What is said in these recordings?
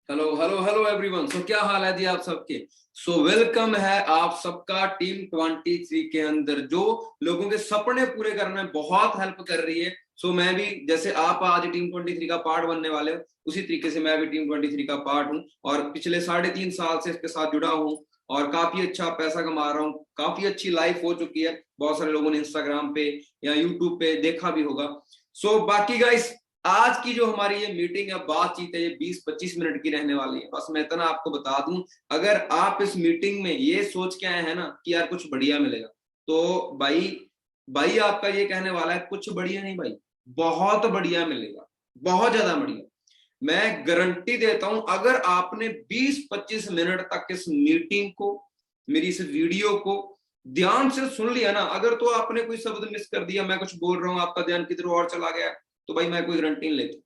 Hello hello hello everyone. So क्या हाल है जी आप सबके। सो वेलकम है आप सबका टीम 23 के अंदर, जो लोगों के सपने पूरे करने में बहुत हेल्प कर रही है। सो मैं भी, जैसे आप आज टीम 23 का पार्ट बनने वाले हो, उसी तरीके से मैं भी टीम 23 का पार्ट हूँ और पिछले 3.5 साल से इसके साथ जुड़ा हूँ और काफी अच्छा पैसा कमा रहा हूँ। काफी अच्छी लाइफ हो चुकी है। बहुत सारे लोगों ने इंस्टाग्राम पे या यूट्यूब पे देखा भी होगा। सो बाकी गाइस, आज की जो हमारी ये मीटिंग है, बातचीत है, ये 20-25 मिनट की रहने वाली है। बस मैं इतना आपको बता दूं, अगर आप इस मीटिंग में ये सोच के आए हैं ना कि यार कुछ बढ़िया मिलेगा, तो भाई भाई आपका ये कहने वाला है कुछ बढ़िया नहीं भाई, बहुत बढ़िया मिलेगा, बहुत ज्यादा बढ़िया। मैं गारंटी देता हूं, अगर आपने 20-25 मिनट तक इस मीटिंग को, मेरी इस वीडियो को ध्यान से सुन लिया ना, अगर तो आपने कोई शब्द मिस कर दिया, मैं कुछ बोल रहा हूं, आपका ध्यान किधर और चला गया, तो भाई मैं कोई गारंटी नहीं लेता,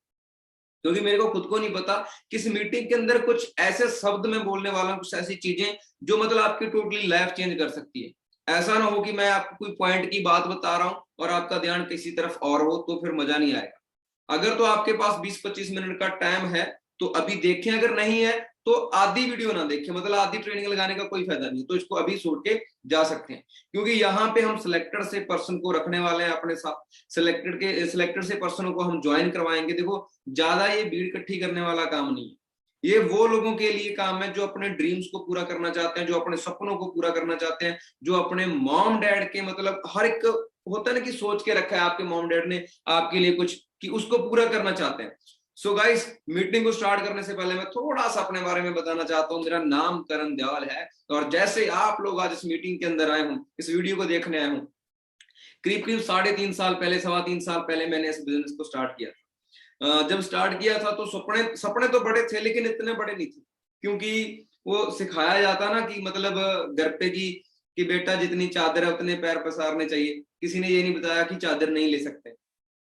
क्योंकि मेरे को खुद को नहीं पता किस मीटिंग के अंदर कुछ ऐसे शब्द मैं बोलने वाला हूं, कुछ ऐसी चीजें जो मतलब आपकी टोटली लाइफ चेंज कर सकती है। ऐसा ना हो कि मैं आपको कोई पॉइंट की बात बता रहा हूं और आपका ध्यान किसी तरफ और हो, तो फिर मजा नहीं आएगा। अगर तो आपके पास 20-25 मिनट का टाइम है तो अभी देखें, अगर नहीं है तो आधी वीडियो ना देखें, मतलब आधी ट्रेनिंग लगाने का कोई फायदा नहीं, तो इसको अभी छोड़ के जा सकते हैं। क्योंकि यहाँ पे हम सिलेक्टेड से पर्सन को रखने वाले हैं अपने साथ, सिलेक्टेड से पर्सनों को हम ज्वाइन करवाएंगे। देखो, ज्यादा ये भीड़ इकट्ठी करने वाला काम नहीं है, ये वो लोगों के लिए काम है जो अपने ड्रीम्स को पूरा करना चाहते हैं, जो अपने सपनों को पूरा करना चाहते हैं, जो अपने मॉम डैड के, मतलब हर एक होता है ना कि सोच के रखा है आपके मॉम डैड ने आपके लिए कुछ, कि उसको पूरा करना चाहते हैं। सो गाइस, मीटिंग को स्टार्ट करने से पहले मैं थोड़ा सा अपने बारे में बताना चाहता हूँ। मेरा नाम करण दयाल है और जैसे आप लोग आज इस मीटिंग के अंदर आए हूँ, इस वीडियो को देखने आए हूँ, करीब करीब 3.5 साल पहले, 3.25 साल पहले मैंने इस बिजनेस को स्टार्ट किया था। जब स्टार्ट किया था तो सपने सपने तो बड़े थे, लेकिन इतने बड़े नहीं थे, क्योंकि वो सिखाया जाता ना कि मतलब घर पे कि बेटा जितनी चादर है उतने पैर पसारने चाहिए। किसी ने ये नहीं बताया कि चादर नहीं ले सकते,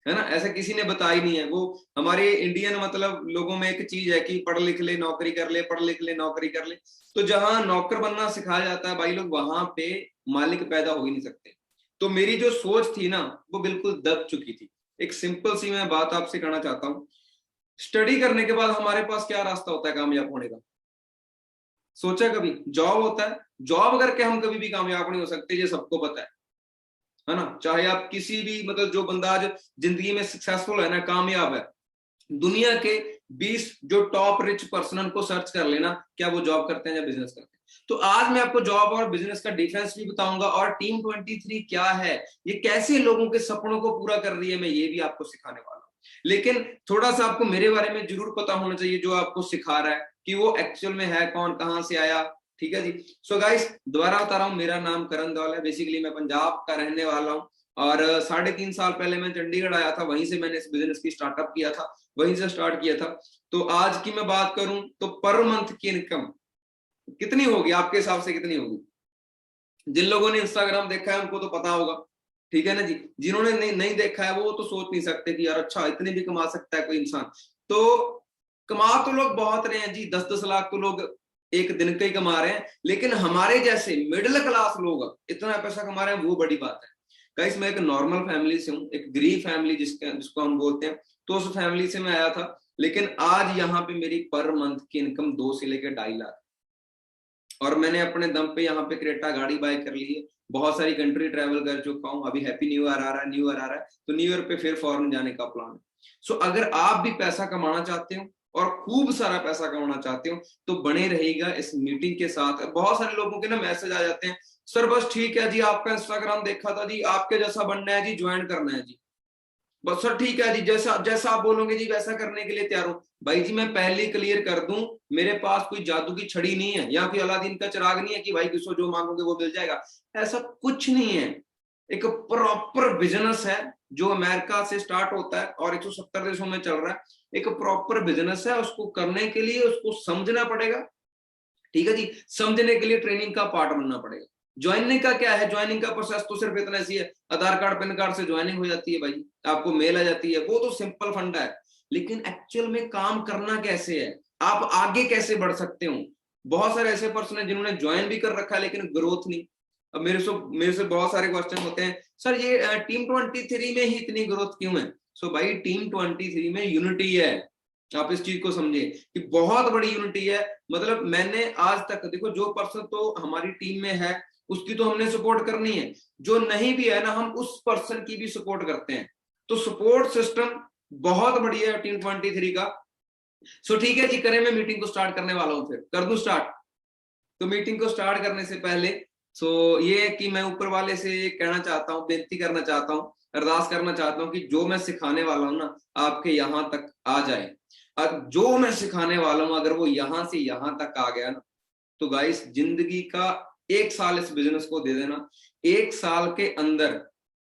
है ना, ऐसा किसी ने बताया ही नहीं है। वो हमारे इंडियन मतलब लोगों में एक चीज है कि पढ़ लिख ले नौकरी कर ले, पढ़ लिख ले नौकरी कर ले। तो जहां नौकर बनना सिखाया जाता है भाई लोग, वहां पे मालिक पैदा हो ही नहीं सकते। तो मेरी जो सोच थी ना, वो बिल्कुल दब चुकी थी। एक सिंपल सी मैं बात आपसे कहना चाहता हूँ, स्टडी करने के बाद हमारे पास क्या रास्ता होता है कामयाब होने का? सोचा कभी? जॉब होता है। जॉब करके हम कभी भी कामयाब नहीं हो सकते, ये सबको पता है ना। चाहे आप किसी भी, मतलब जो बंदा आज जिंदगी में सक्सेसफुल है ना, कामयाब है, दुनिया के 20 जो टॉप रिच पर्सन को सर्च कर लेना, क्या वो जॉब करते हैं या बिजनेस करते हैं। तो आज मैं आपको जॉब और बिजनेस का डिफरेंस भी बताऊंगा, और टीम 23 क्या है, ये कैसे लोगों के सपनों को पूरा कर रही है, मैं ये भी आपको सिखाने वाला हूं। लेकिन थोड़ा सा आपको मेरे बारे में जरूर पता होना चाहिए, जो आपको सिखा रहा है कि वो एक्चुअल में है कौन, कहां से आया। ठीक है जी। सो गाइस, दोबारा बता रहा हूँ, मेरा नाम करण दौल है। बेसिकली मैं पंजाब का रहने वाला हूँ और 3.5 साल पहले मैं चंडीगढ़ आया था, वहीं से मैंने इस बिजनेस की स्टार्टअप किया था, वहीं से स्टार्ट किया था। तो आज की मैं बात करूं तो पर मंथ की इनकम कितनी होगी आपके हिसाब से, कितनी होगी? जिन लोगों ने इंस्टाग्राम देखा है उनको तो पता होगा, ठीक है ना जी। जिन्होंने नहीं देखा है वो तो सोच नहीं सकते कि यार अच्छा इतने भी कमा सकता है कोई इंसान। तो कमा तो लोग बहुत रहे हैं जी, 10-10 लाख तो लोग एक दिन के ही कमा रहे हैं, लेकिन हमारे जैसे मिडिल क्लास लोग इतना पैसा कमा रहे हैं, वो बड़ी बात है। गाइस, मैं एक नॉर्मल फैमिली से हूँ, एक गरीब फैमिली जिसको हम बोलते हैं, तो उस फैमिली से मैं आया था। लेकिन आज यहाँ पे मेरी पर मंथ की इनकम 2 से लेकर 2.5 लाख, और मैंने अपने दम पे यहाँ पे क्रेटा गाड़ी बाय कर ली है। बहुत सारी कंट्री ट्रेवल कर चुका हूँ। अभी हैप्पी न्यू ईयर आ रहा है, न्यू ईयर आ रहा है, तो न्यू ईयर पे फिर फॉरेन जाने का प्लान है। सो अगर आप भी पैसा कमाना चाहते हो और खूब सारा पैसा कमाना चाहते हो, तो बने रहेगा इस मीटिंग के साथ। बहुत सारे लोगों के ना मैसेज आ जाते हैं, सर बस ठीक है जी, आपका इंस्टाग्राम देखा था जी, आपके जैसा बनना है जी, ज्वाइन करना है जी। बस सर ठीक है जी, जैसा जैसा आप बोलोगे जी वैसा करने के लिए तैयार हूं। भाई जी, मैं पहले ही क्लियर कर दूं, मेरे पास कोई जादू की छड़ी नहीं है या कोई अलादीन का चिराग नहीं है कि भाई किसको जो मांगोगे वो मिल जाएगा। ऐसा कुछ नहीं है। एक प्रॉपर बिजनेस है जो अमेरिका से स्टार्ट होता है और 170 देशों में चल रहा है। एक प्रॉपर बिजनेस है, उसको करने के लिए उसको समझना पड़ेगा। ठीक है जी। समझने के लिए ट्रेनिंग का पार्ट बनना पड़ेगा। ज्वाइनिंग का क्या है? ज्वाइनिंग का प्रोसेस तो सिर्फ इतना सी है, आधार कार्ड पैन कार्ड से ज्वाइनिंग हो जाती है भाई, आपको मेल आ जाती है, वो तो सिंपल फंडा है। लेकिन एक्चुअल में काम करना कैसे है, आप आगे कैसे बढ़ सकते हो? बहुत सारे ऐसे पर्सन है जिन्होंने ज्वाइन भी कर रखा है लेकिन ग्रोथ नहीं। अब मेरे से बहुत सारे क्वेश्चन होते हैं, सर ये टीम 23 में ही इतनी ग्रोथ क्यों है? सो भाई, टीम 23 में यूनिटी है। आप इस चीज को समझे कि बहुत बड़ी यूनिटी है। मतलब मैंने आज तक देखो, जो पर्सन तो हमारी टीम में है उसकी तो हमने सपोर्ट करनी है, जो नहीं भी है ना हम उस पर्सन की भी सपोर्ट करते हैं। तो सपोर्ट सिस्टम बहुत बढ़िया है टीम 23 का। सो ठीक है जी, करें, मैं मीटिंग को स्टार्ट करने वाला हूं, फिर कर दूं स्टार्ट। तो मीटिंग को स्टार्ट करने से पहले ये है कि मैं ऊपर वाले से कहना चाहता हूँ, बेनती करना चाहता हूँ, अरदास करना चाहता हूँ कि जो मैं सिखाने वाला हूँ ना आपके यहाँ तक आ जाए। और जो मैं सिखाने वाला हूँ अगर वो यहाँ से यहाँ तक आ गया ना, तो गाइस जिंदगी का 1 साल इस बिजनेस को दे देना। 1 साल के अंदर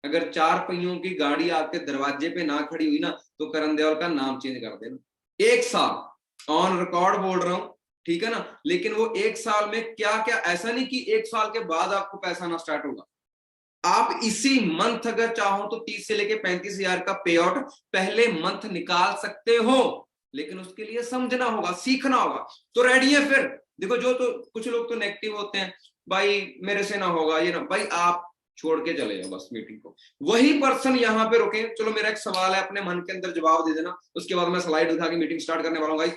अगर 4 पहियों की गाड़ी आपके दरवाजे पे ना खड़ी हुई ना, तो करण देओल का नाम चेंज कर देना। 1 साल ऑन रिकॉर्ड बोल रहा हूं, ठीक है ना। लेकिन वो 1 साल में क्या क्या, ऐसा नहीं कि 1 साल के बाद आपको पैसा ना स्टार्ट होगा। आप इसी मंथ अगर चाहो तो 30 से लेके 35 हजार का पे आउट पहले मंथ निकाल सकते हो, लेकिन उसके लिए समझना होगा, सीखना होगा। तो रेडी है फिर? देखो, जो तो कुछ लोग तो नेगेटिव होते हैं, भाई मेरे से ना होगा ये ना, भाई आप छोड़ के चले जाओ बस मीटिंग को। वही पर्सन यहाँ पे रुके। चलो मेरा एक सवाल है, अपने मन के अंदर जवाब दे देना, उसके बाद मैं स्लाइड दिखा के मीटिंग स्टार्ट करने वाला हूँ गाइस।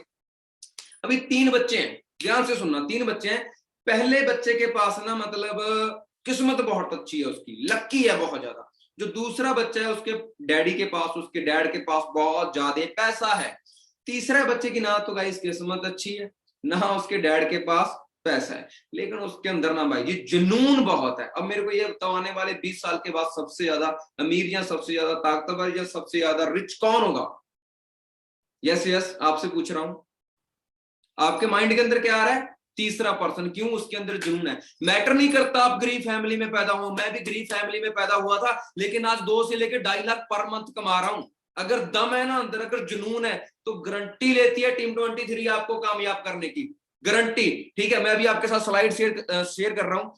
अभी 3 बच्चे हैं, ध्यान से सुनना, 3 बच्चे हैं। पहले बच्चे के पास ना मतलब किस्मत बहुत अच्छी है, उसकी लक्की है बहुत ज्यादा। जो दूसरा बच्चा है उसके डैडी के पास, उसके डैड के पास बहुत ज्यादा पैसा है। तीसरे बच्चे की ना तो गाइस किस्मत अच्छी है, ना उसके डैड के पास पैसा है, लेकिन उसके अंदर ना भाई जी जुनून बहुत है। अब मेरे को ये बताओ, आने वाले 20 साल के बाद सबसे ज्यादा अमीर या सबसे ज्यादा ताकतवर या सबसे ज्यादा रिच कौन होगा? यस यस, आपसे पूछ रहा हूं, आपके माइंड के अंदर क्या आ रहा है? तीसरा पर्सन। क्यों? उसके अंदर जुनून है। मैटर नहीं करता आप गरीब फैमिली में पैदा हो, मैं भी गरीब फैमिली में पैदा हुआ था, लेकिन आज 2 से लेकर 2.5 लाख पर मंथ कमा रहा हूं। अगर दम है ना अंदर, अगर जुनून है, तो गारंटी लेती है टीम 23 आपको कामयाब करने की, गारंटी। ठीक है, मैं अभी आपके साथ स्लाइड शेयर कर रहा हूं,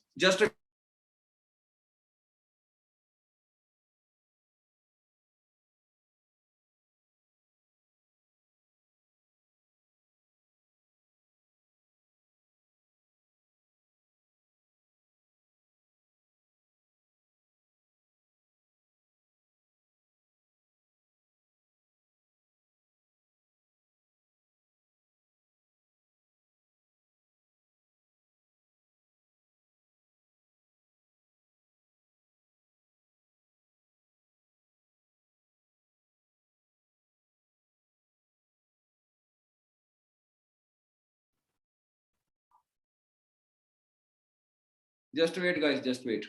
just wait guys, just wait.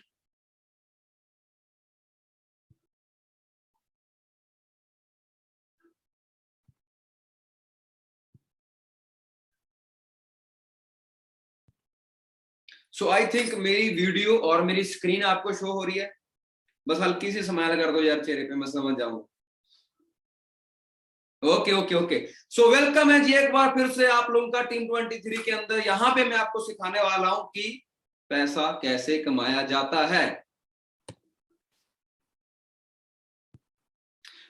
So I think मेरी वीडियो और मेरी स्क्रीन आपको शो हो रही है, बस हल्की सी स्माइल कर दो यार चेहरे पे, मैं समझ जाऊंगा। Okay okay okay. So welcome है जी एक बार फिर से आप लोगों का टीम 23 के अंदर। यहां पे मैं आपको सिखाने वाला हूं कि पैसा कैसे कमाया जाता है।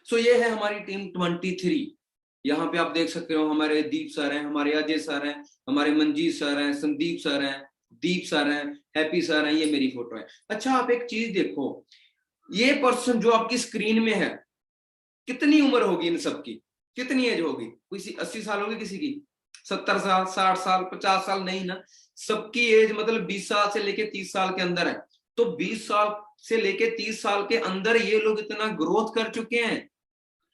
सो ये है हमारी टीम 23। यहाँ पे आप देख सकते हो हमारे दीप सर हैं, हमारे अजय सर हैं, हमारे मंजीत सर हैं, संदीप सर हैं, दीप सर हैं, हैप्पी सर हैं, ये मेरी फोटो है। अच्छा आप एक चीज देखो, ये पर्सन जो आपकी स्क्रीन में है, कितनी उम्र होगी इन सबकी? कितनी एज होगी? किसी 80 साल होगी, किसी की 70 साल, 60 साल, 50 साल, नहीं ना। सबकी एज मतलब 20 साल से लेके 30 साल के अंदर है। तो 20 साल से लेके 30 साल के अंदर ये लोग इतना ग्रोथ कर चुके हैं।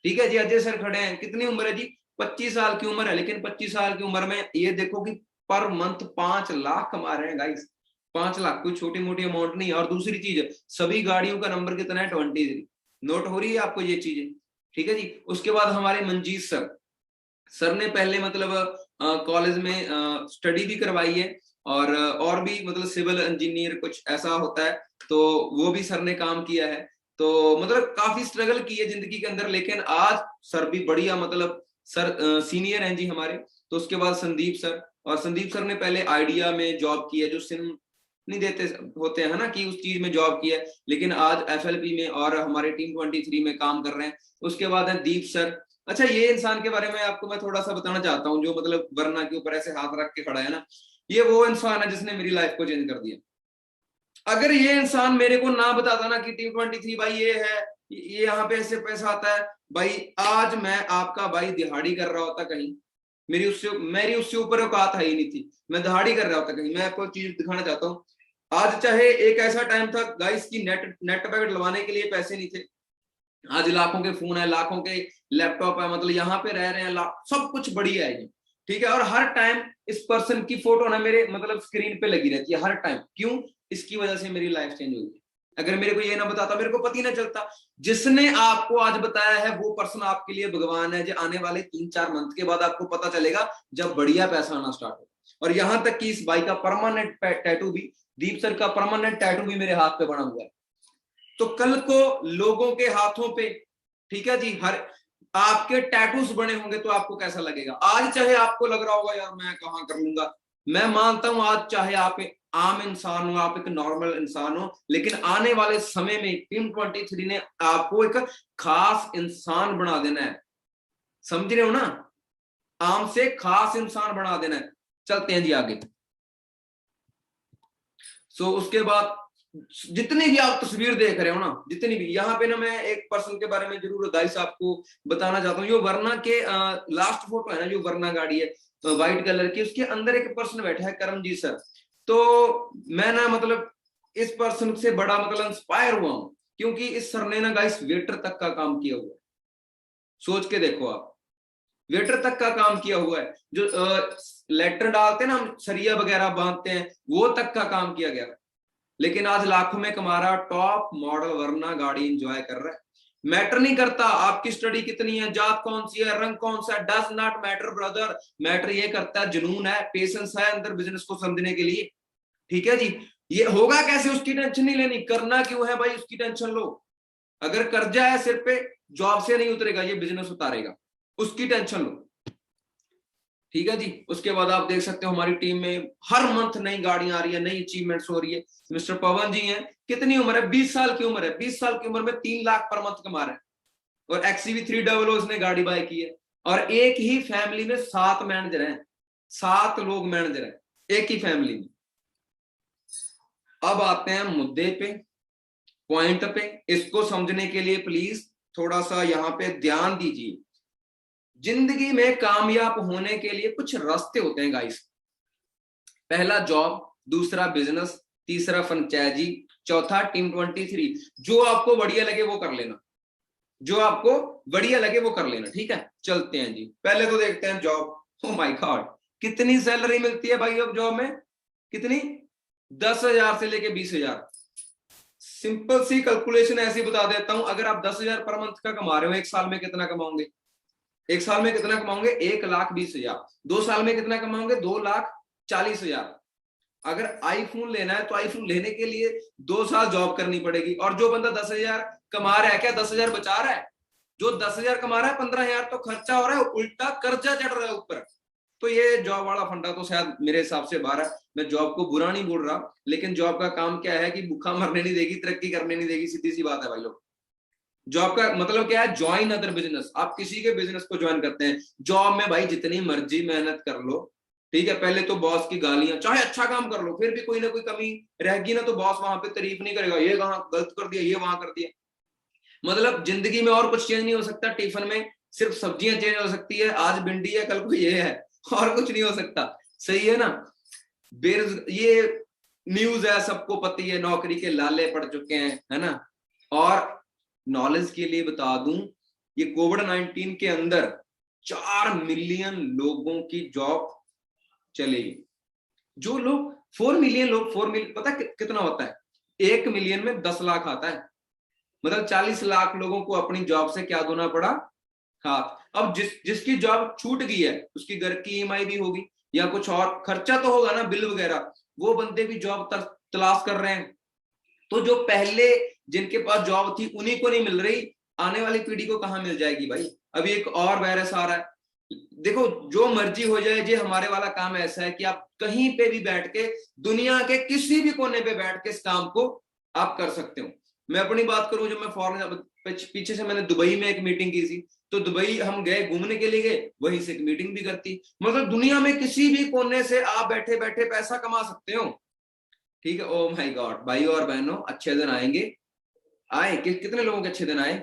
ठीक है जी, अजय सर खड़े हैं, कितनी उम्र है जी? 25 साल की उम्र है, लेकिन 25 साल की उम्र में ये देखो कि पर मंथ 5 लाख कमा रहे हैं गाइस। 5 लाख कोई छोटी मोटी अमाउंट नहीं है। और दूसरी चीज है, सभी गाड़ियों का नंबर कितना है? 23। नोट हो रही है आपको ये चीजें? ठीक है जी। उसके बाद हमारे मंजीत सर, सर ने पहले मतलब कॉलेज में स्टडी भी करवाई है, और भी मतलब सिविल इंजीनियर कुछ ऐसा होता है, तो वो भी सर ने काम किया है। तो मतलब काफी स्ट्रगल की है जिंदगी के अंदर, लेकिन आज सर भी बढ़िया, मतलब सर सीनियर हैं जी हमारे। तो उसके बाद संदीप सर, और संदीप सर ने पहले आइडिया में जॉब की है, जो सिम नहीं देते होते हैं ना, कि उस चीज में जॉब की है, लेकिन आज एफएलपी में और हमारे टीम 23 में काम कर रहे हैं। उसके बाद है दीप सर। अच्छा ये इंसान के बारे में आपको मैं थोड़ा सा बताना चाहता हूँ, जो मतलब वरना के ऊपर ऐसे हाथ रख के खड़ा है ना, ये वो इंसान है जिसने मेरी लाइफ को चेंज कर दिया। अगर ये इंसान मेरे को ना बताता ना कि टीम 23 भाई ये है, ये यहाँ पे ऐसे पैसा आता है, भाई आज मैं आपका भाई दिहाड़ी कर रहा होता कहीं, मेरी उससे ऊपर औकात है ही नहीं थी, मैं दिहाड़ी कर रहा होता कहीं। मैं आपको चीज दिखाना चाहता हूँ, आज चाहे एक ऐसा टाइम था गाइस की नेट पैकेट लगवाने के लिए पैसे नहीं थे, आज लाखों के फोन है, लाखों के लैपटॉप है, मतलब यहाँ पे रह रहे हैं, सब कुछ बढ़िया है ये, ठीक है। और हर टाइम इस पर्सन की फोटो ना मेरे मतलब स्क्रीन पे लगी रहती है हर टाइम। क्यों? इसकी वजह से मेरी लाइफ चेंज हुई है। अगर मेरे को ये ना बताता, मेरे को पता ही ना चलता। जिसने आपको आज बताया है वो पर्सन आपके लिए भगवान है। जो आने वाले 3-4 मंथ के बाद आपको पता चलेगा जब बढ़िया पैसा आना स्टार्ट हो। और यहां तक कि इस भाई का परमानेंट टैटू भी, दीप सर का परमानेंट टैटू भी मेरे हाथ पे बना हुआ है। तो कल को लोगों के हाथों पे, ठीक है जी, हर आपके टैटूज बने होंगे तो आपको कैसा लगेगा? आज चाहे आपको लग रहा होगा यार मैं कहां कर लूंगा, मैं मानता हूं आज चाहे आप आम इंसान हो, आप एक नॉर्मल इंसान हो, लेकिन आने वाले समय में टीम 23 ने आपको एक खास इंसान बना देना है। समझ रहे हो ना? आम से खास इंसान बना देना है। चलते हैं जी आगे। उसके बाद जितनी भी आप तस्वीर देख रहे हो ना, जितनी भी, यहाँ पे ना मैं एक पर्सन के बारे में जरूर गाइस आपको बताना चाहता हूँ। जो वरना के लास्ट फोटो है ना, जो वरना गाड़ी है व्हाइट कलर की, उसके अंदर एक पर्सन बैठा है, करमजीत सर। तो मैं ना मतलब इस पर्सन से बड़ा मतलब इंस्पायर हुआ हूँ, क्योंकि इस सर ने ना गाइस वेटर तक का काम किया हुआ है। सोच के देखो आप, वेटर तक का काम किया हुआ है। जो लेटर डालते हैं ना, हम सरिया वगैरह बांधते हैं, वो तक का काम किया गया है। लेकिन आज लाखों में कमा रहा, टॉप मॉडल वरना गाड़ी एंजॉय कर रहा है। मैटर नहीं करता आपकी स्टडी कितनी है, जात कौन सी है, रंग कौन सा है, does not matter brother. Matter ये करता है जुनून है, पेशेंस है अंदर बिजनेस को समझने के लिए, ठीक है जी। ये होगा कैसे उसकी टेंशन नहीं लेनी, करना क्यों है भाई उसकी टेंशन लो। अगर कर्जा है सिर पे, जॉब से नहीं उतरेगा, ये बिजनेस उतारेगा, उसकी टेंशन लो, ठीक है जी। उसके बाद आप देख सकते हो हमारी टीम में हर मंथ नई गाड़ियां आ रही है, नई अचीवमेंट्स हो रही है। मिस्टर पवन जी हैं, कितनी उम्र है? 20 साल की उम्र है। 20 साल की उम्र में 3 लाख पर मंथ कमा रहे हैं, और XCV 300 उसने गाड़ी बाय की है। और एक ही फैमिली में 7 मैनेजर हैं, 7 लोग मैनेजर हैं एक ही फैमिली में। अब आते हैं मुद्दे पे, पॉइंट पे। इसको समझने के लिए प्लीज थोड़ा सा यहाँ पे ध्यान दीजिए। जिंदगी में कामयाब होने के लिए कुछ रास्ते होते हैं गाइस। पहला जॉब, दूसरा बिजनेस, तीसरा फ्रेंचाइजी, चौथा टीम 23। जो आपको बढ़िया लगे वो कर लेना, जो आपको बढ़िया लगे वो कर लेना, ठीक है। चलते हैं जी, पहले तो देखते हैं जॉब। ओ माय गॉड, कितनी सैलरी मिलती है भाई अब जॉब में? कितनी? 10,000 से लेके 20,000। सिंपल सी कैलकुलेशन ऐसी बता देता हूं, अगर आप 10,000 पर मंथ का कमा रहे हो, एक साल में कितना कमाओगे? एक साल में कितना कमाओगे? 1,20,000। 2 साल में कितना कमाओगे? 2,40,000। अगर आईफोन लेना है तो आईफोन लेने के लिए 2 साल जॉब करनी पड़ेगी। और जो बंदा 10,000 कमा रहा है, क्या 10,000 बचा रहा है? जो 10,000 कमा रहा है, 15,000 तो खर्चा हो रहा है, उल्टा कर्जा चढ़ रहा है ऊपर। तो ये जॉब वाला फंडा तो शायद मेरे हिसाब से बाहर है। मैं जॉब को बुरा नहीं बोल रहा, लेकिन जॉब का काम क्या है कि भूखा मरने नहीं देगी, तरक्की करने नहीं देगी, सीधी सी बात है भाई लोग। जॉब का मतलब क्या है? Join other business. आप किसी के बिजनेस को ज्वाइन करते हैं। जॉब में भाई जितनी मर्जी मेहनत कर लो, ठीक है, पहले तो बॉस की गालियां, चाहे अच्छा काम कर लो फिर भी कोई ना कोई कमी रहेगी ना, तो बॉस वहां पे तारीफ नहीं करेगा, ये कहां गलत कर दिया, ये वहां कर दिया। मतलब जिंदगी में और कुछ चेंज नहीं हो सकता, टिफिन में सिर्फ सब्जियां चेंज हो सकती है, आज भिंडी है कल को ये है, और कुछ नहीं हो सकता। सही है ना? ये न्यूज है, सबको पता है, नौकरी के लाले पड़ चुके हैं, है ना। और नॉलेज के लिए बता दूं, ये कोविड-19 के अंदर 4 मिलियन लोगों की जॉब चलेगी। जो लोग 4 मिलियन लोग, 4 मिलियन पता कितना होता है? 1 मिलियन में 10 लाख आता है। मतलब 40 लाख लोगों को अपनी जॉब से क्या धोना पड़ा? हाँ। अब जिसकी जॉब छूट गई है, उसकी घर की EMI भी होगी या कुछ और खर्चा तो होगा ना, बिल वगैरह, वो बंदे भी जॉब तलाश कर रहे हैं। तो जो पहले जिनके पास जॉब थी उन्हीं को नहीं मिल रही, आने वाली पीढ़ी को कहां मिल जाएगी भाई? अभी एक और वायरस आ रहा है। देखो जो मर्जी हो जाए, ये हमारे वाला काम ऐसा है कि आप कहीं पे भी बैठ के, दुनिया के किसी भी कोने पे बैठ के इस काम को आप कर सकते हो। मैं अपनी बात करूं, जब मैं फॉरेन, पीछे से मैंने दुबई में एक मीटिंग की थी, तो दुबई हम गए, घूमने के लिए गए, वहीं से एक मीटिंग भी करती। मतलब दुनिया में किसी भी कोने से आप बैठे बैठे पैसा कमा सकते हो, ठीक है। ओ माय गॉड, भाई और बहनों, अच्छे दिन आएंगे। आए कितने लोगों के अच्छे दिन आए?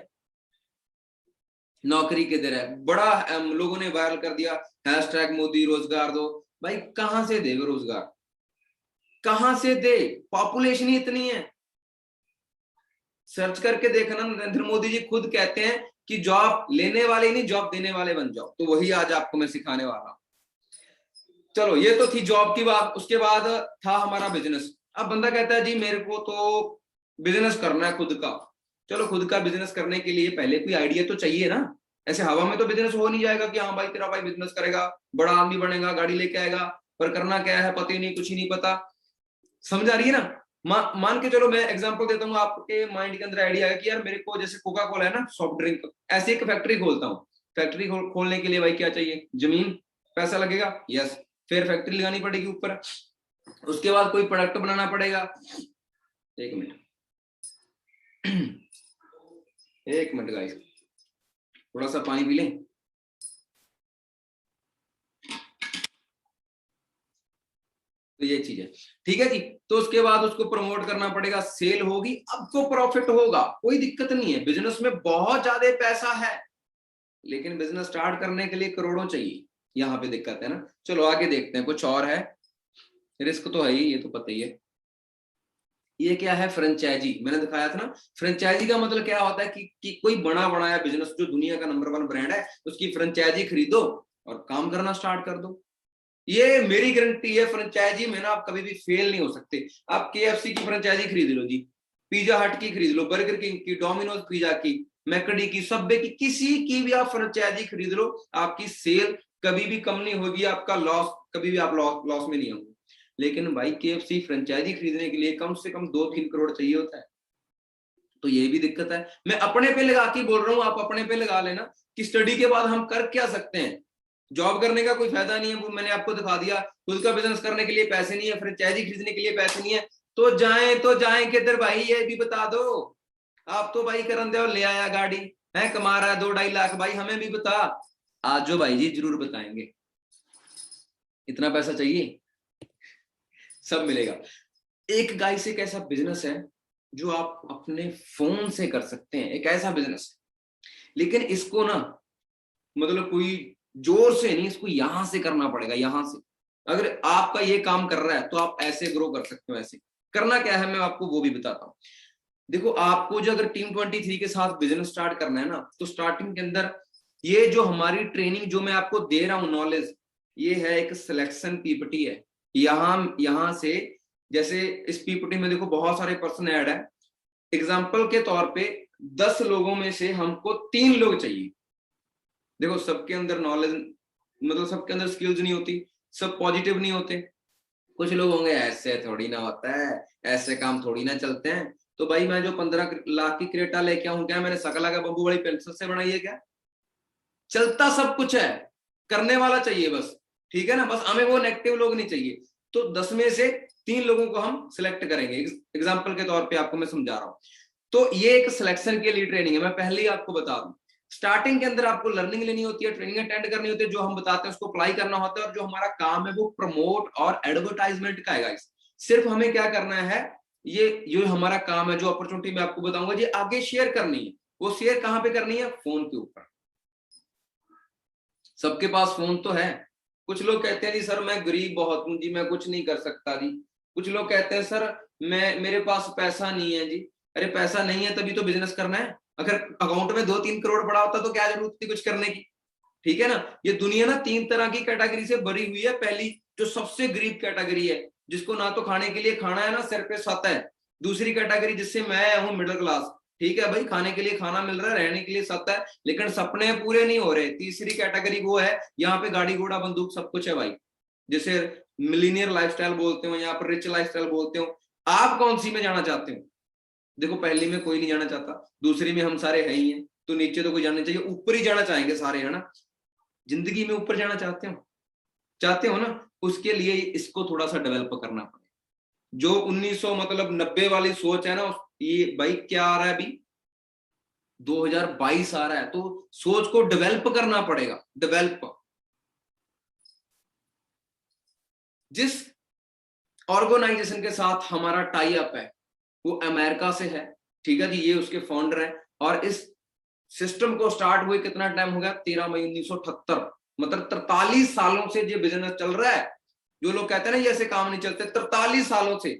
नौकरी किधर है, बड़ा लोगों ने वायरल कर दिया हैशटैग मोदी रोजगार दो। भाई कहां से देगा रोजगार, कहां से दे, पॉपुलेशन ही इतनी है। सर्च करके देखना, नरेंद्र मोदी जी खुद कहते हैं कि जॉब लेने वाले नहीं जॉब देने वाले बन जाओ। तो वही आज आपको मैं सिखाने वाला हूं। चलो ये तो थी जॉब की बात। उसके बाद था हमारा बिजनेस। अब बंदा कहता है जी मेरे को तो बिजनेस करना है खुद का। चलो खुद का बिजनेस करने के लिए पहले कोई आइडिया तो चाहिए ना। ऐसे हवा में तो बिजनेस हो नहीं जाएगा कि हाँ भाई तेरा भाई बिजनेस करेगा, बड़ा आदमी बनेगा, गाड़ी लेके आएगा, पर करना क्या है पता ही नहीं, कुछ ही नहीं पता। समझ आ रही है ना। मान के चलो मैं एग्जांपल देता हूँ, आपके माइंड के अंदर आइडिया है कि यार मेरे को जैसे कोका कोला है ना सॉफ्ट ड्रिंक, ऐसे एक फैक्ट्री खोलता हूँ। फैक्ट्री खोलने के लिए भाई क्या चाहिए, जमीन, पैसा लगेगा, यस। फिर फैक्ट्री लगानी पड़ेगी ऊपर, उसके बाद कोई प्रोडक्ट बनाना पड़ेगा। एक मिनट एक मिनट गाइस, थोड़ा सा पानी पी लें। तो ये चीज है, ठीक है जी। तो उसके बाद उसको प्रमोट करना पड़ेगा, सेल होगी, अब तो प्रॉफिट होगा, कोई दिक्कत नहीं है। बिजनेस में बहुत ज्यादा पैसा है, लेकिन बिजनेस स्टार्ट करने के लिए करोड़ों चाहिए, यहाँ पे दिक्कत है ना। चलो आगे देखते हैं, कुछ और है। रिस्क तो है ही, ये तो पता ही है। ये क्या है, फ्रेंचाइजी। मैंने दिखाया था ना, फ्रेंचाइजी का मतलब क्या होता है कि कोई बना बनाया बिजनेस जो दुनिया का नंबर 1 ब्रांड है, उसकी फ्रेंचाइजी खरीदो और काम करना स्टार्ट कर दो। ये मेरी गारंटी है, फ्रेंचाइजी में ना आप कभी भी फेल नहीं हो सकते। आप केएफसी की फ्रेंचाइजी खरीद लो जी, पिज्जा हट की खरीद लो, बर्गर किंग की, डोमिनोज पिज्जा की, मैकडी की, सबवे की, किसी की भी आप फ्रेंचाइजी खरीद लो, आपकी सेल कभी भी कम नहीं होगी, आपका लॉस कभी भी आप लॉस में नहीं होंगे। लेकिन भाई केएफसी फ्रेंचाइजी खरीदने के लिए कम से कम 2-3 करोड़ चाहिए होता है। तो ये भी दिक्कत है। मैं अपने पे लगा के बोल रहा हूँ, आप अपने पे लगा लेना कि स्टडी के बाद हम कर क्या सकते हैं। जॉब करने का कोई फायदा नहीं है, वो मैंने आपको दिखा दिया। खुद का बिजनेस करने के लिए पैसे नहीं है, फ्रेंचाइजी खरीदने के लिए पैसे नहीं है, तो जाएं किधर भाई, ये भी बता दो। आप तो भाई करण देओल ले आया गाड़ी है, कमा रहा है 2-2.5 लाख, भाई हमें भी बता। आज जो भाई जी जरूर बताएंगे, इतना पैसा चाहिए, सब मिलेगा। एक गाय से एक ऐसा बिजनेस है जो आप अपने फोन से कर सकते हैं, एक ऐसा बिजनेस है। लेकिन इसको ना मतलब कोई जोर से नहीं, इसको यहां से करना पड़ेगा, यहां से। अगर आपका ये काम कर रहा है तो आप ऐसे ग्रो कर सकते हो। ऐसे करना क्या है मैं आपको वो भी बताता हूँ। देखो आपको जो अगर टीम 23 के साथ बिजनेस स्टार्ट करना है ना, तो स्टार्टिंग के अंदर ये जो हमारी ट्रेनिंग जो मैं आपको दे रहा हूँ नॉलेज, ये है एक सिलेक्शन पीपीटी है। यहां से जैसे इस पीपीटी में देखो बहुत सारे पर्सन ऐड है। एग्जाम्पल के तौर पे 10 लोगों में से हमको 3 लोग चाहिए। देखो सबके अंदर नॉलेज मतलब सबके अंदर स्किल्स नहीं होती, सब पॉजिटिव नहीं होते। कुछ लोग होंगे ऐसे थोड़ी ना होता है, ऐसे काम थोड़ी ना चलते हैं। तो भाई मैं जो 15 लाख की क्रेटा लेके आऊं, क्या मैंने सकला का बम्बू बड़ी पेंसिल से बनाई है क्या। चलता सब कुछ है, करने वाला चाहिए बस, ठीक है ना। बस हमें वो नेगेटिव लोग नहीं चाहिए। तो 10 में से 3 लोगों को हम सिलेक्ट करेंगे, एग्जाम्पल के तौर पे आपको मैं समझा रहा हूं। तो ये एक सिलेक्शन के लिए ट्रेनिंग है, मैं पहले ही आपको बता दूं। स्टार्टिंग के अंदर आपको लर्निंग लेनी होती है, ट्रेनिंग अटेंड करनी होती है, जो हम बताते हैं उसको अप्लाई करना होता है, और जो हमारा काम है वो प्रमोट और एडवर्टाइजमेंट का है गाइस। सिर्फ हमें क्या करना है, ये हमारा काम है, जो अपॉर्चुनिटी मैं आपको बताऊंगा ये आगे शेयर करनी है। वो शेयर कहां पे करनी है, फोन के ऊपर। सबके पास फोन तो है। कुछ लोग कहते हैं जी सर मैं गरीब बहुत हूं जी, मैं कुछ नहीं कर सकता जी। कुछ लोग कहते हैं सर मेरे पास पैसा नहीं है जी। अरे पैसा नहीं है तभी तो बिजनेस करना है। अगर अकाउंट में 2-3 करोड़ पड़ा होता तो क्या जरूरत थी कुछ करने की। ठीक है ना। ये दुनिया ना 3 तरह की कैटेगरी से भरी हुई है। पहली जो सबसे गरीब कैटेगरी है, जिसको ना तो खाने के लिए खाना है ना सिर पे छत है। दूसरी कैटेगरी जिससे मैं हूं मिडिल क्लास, ठीक है भाई, खाने के लिए खाना मिल रहा है, रहने के लिए छत है, लेकिन सपने पूरे नहीं हो रहे। तीसरी कैटेगरी वो है यहाँ पे गाड़ी घोड़ा बंदूक सब कुछ है भाई, जिसे मिलीनियर लाइफस्टाइल बोलते हो, यहाँ पर रिच लाइफस्टाइल बोलते हो। आप कौन सी में जाना चाहते हो। देखो पहली में कोई नहीं जाना चाहता, दूसरी में हम सारे है ही हैं, तो नीचे तो कोई जाना चाहिए, ऊपर ही जाना चाहेंगे सारे, है ना। जिंदगी में ऊपर जाना चाहते हो ना। उसके लिए इसको थोड़ा सा डेवलप करना पड़ेगा। जो 1900 मतलब 90 वाली सोच है ना, ये भाई क्या आ रहा है अभी 2022 आ रहा है, तो सोच को डेवलप करना पड़ेगा। डेवलप जिस ऑर्गेनाइजेशन के साथ हमारा टाई अप है वो अमेरिका से है, ठीक है जी, ये उसके फाउंडर है। और इस सिस्टम को स्टार्ट हुए कितना टाइम हो गया, 13 मई 1978, मतलब 43 सालों से ये बिजनेस चल रहा है। जो लोग कहते हैं ना ये ऐसे काम नहीं चलते, 43 सालों से